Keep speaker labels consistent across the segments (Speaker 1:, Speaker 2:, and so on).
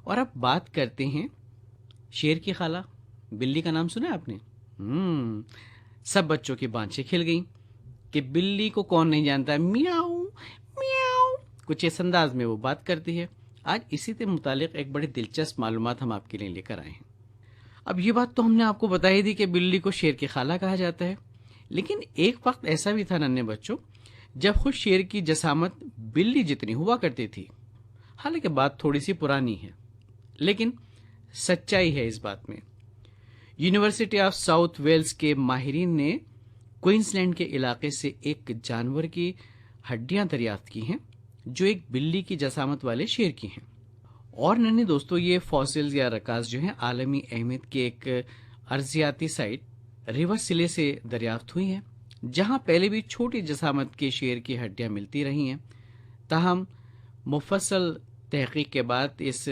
Speaker 1: اور اب بات کرتے ہیں شیر کی خالہ بلی کا نام سنا ہے آپ نے؟ سب بچوں کی بانچیں کھل گئیں کہ بلی کو کون نہیں جانتا، میاؤ میاؤ، کچھ اس انداز میں وہ بات کرتی ہے۔ آج اسی سے متعلق ایک بڑی دلچسپ معلومات ہم آپ کے لیے لے کر آئے ہیں۔ اب یہ بات تو ہم نے آپ کو بتائی دی کہ بلی کو شیر کی خالہ کہا جاتا ہے، لیکن ایک وقت ایسا بھی تھا ننھے بچوں جب خود شیر کی جسامت بلی جتنی ہوا کرتی تھی۔ حالانکہ بات تھوڑی سی پرانی ہے، لیکن سچائی ہے اس بات میں۔ یونیورسٹی آف ساؤتھ ویلز کے ماہرین نے کوئنز لینڈ کے علاقے سے ایک جانور کی ہڈیاں دریافت کی ہیں جو ایک بلی کی جسامت والے شیر کی ہیں۔ اور ننھے دوستو، یہ فاسلز یا رکاز جو ہیں عالمی اہمیت کی ایک ارضیاتی سائٹ ریور سلے سے دریافت ہوئی ہیں، جہاں پہلے بھی چھوٹی جسامت کے شیر کی ہڈیاں ملتی رہی ہیں۔ تاہم مفصل تحقیق کے بعد اس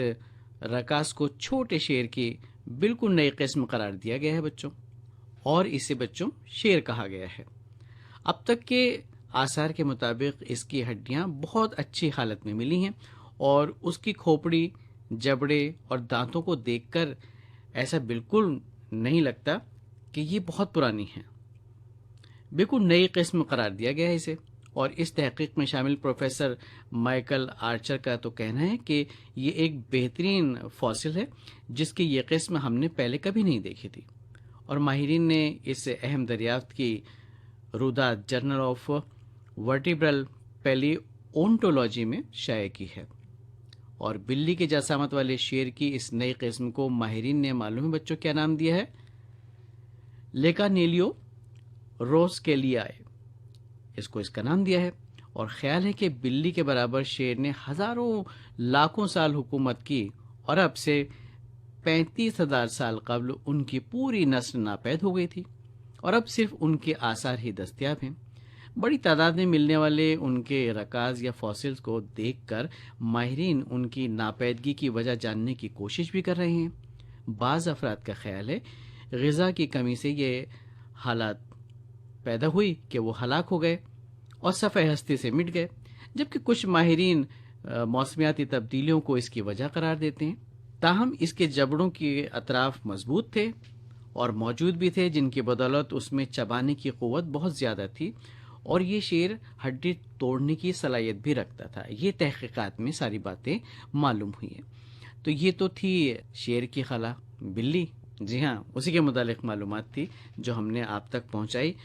Speaker 1: رکاز کو چھوٹے شیر کی بالکل نئی قسم قرار دیا گیا ہے بچوں، اور اسے بچوں شیر کہا گیا ہے۔ اب تک کے آثار کے مطابق اس کی ہڈیاں بہت اچھی حالت میں ملی ہیں، اور اس کی کھوپڑی، جبڑے اور دانتوں کو دیکھ کر ایسا بالکل نہیں لگتا کہ یہ بہت پرانی ہے۔ بالکل نئی قسم قرار دیا گیا ہے اسے۔ اور اس تحقیق میں شامل پروفیسر مائیکل آرچر کا تو کہنا ہے کہ یہ ایک بہترین فاسل ہے جس کی یہ قسم ہم نے پہلے کبھی نہیں دیکھی تھی، اور ماہرین نے اس اہم دریافت کی روداد جرنل آف ورٹیبرل پیلی اونٹولوجی میں شائع کی ہے۔ اور بلی کے جسامت والے شیر کی اس نئی قسم کو ماہرین نے معلوم ہے بچوں کیا نام دیا ہے؟ لیکانیلیو روسکیلیائے، اس کا نام دیا ہے۔ اور خیال ہے کہ بلی کے برابر شیر نے ہزاروں لاکھوں سال حکومت کی، اور اب سے 35,000 سال قبل ان کی پوری نسل ناپید ہو گئی تھی، اور اب صرف ان کے آثار ہی دستیاب ہیں۔ بڑی تعداد میں ملنے والے ان کے رکاز یا فاسلز کو دیکھ کر ماہرین ان کی ناپیدگی کی وجہ جاننے کی کوشش بھی کر رہے ہیں۔ بعض افراد کا خیال ہے غذا کی کمی سے یہ حالات پیدا ہوئی کہ وہ ہلاک ہو گئے اور صفحہ ہستی سے مٹ گئے، جبکہ کچھ ماہرین موسمیاتی تبدیلیوں کو اس کی وجہ قرار دیتے ہیں۔ تاہم اس کے جبڑوں کے اطراف مضبوط تھے اور موجود بھی تھے، جن کی بدولت اس میں چبانے کی قوت بہت زیادہ تھی، اور یہ شیر ہڈی توڑنے کی صلاحیت بھی رکھتا تھا۔ یہ تحقیقات میں ساری باتیں معلوم ہوئی ہیں۔ تو یہ تو تھی شیر کی خالہ بلی، جی ہاں، اسی کے متعلق معلومات تھی جو ہم نے آپ تک پہنچائی۔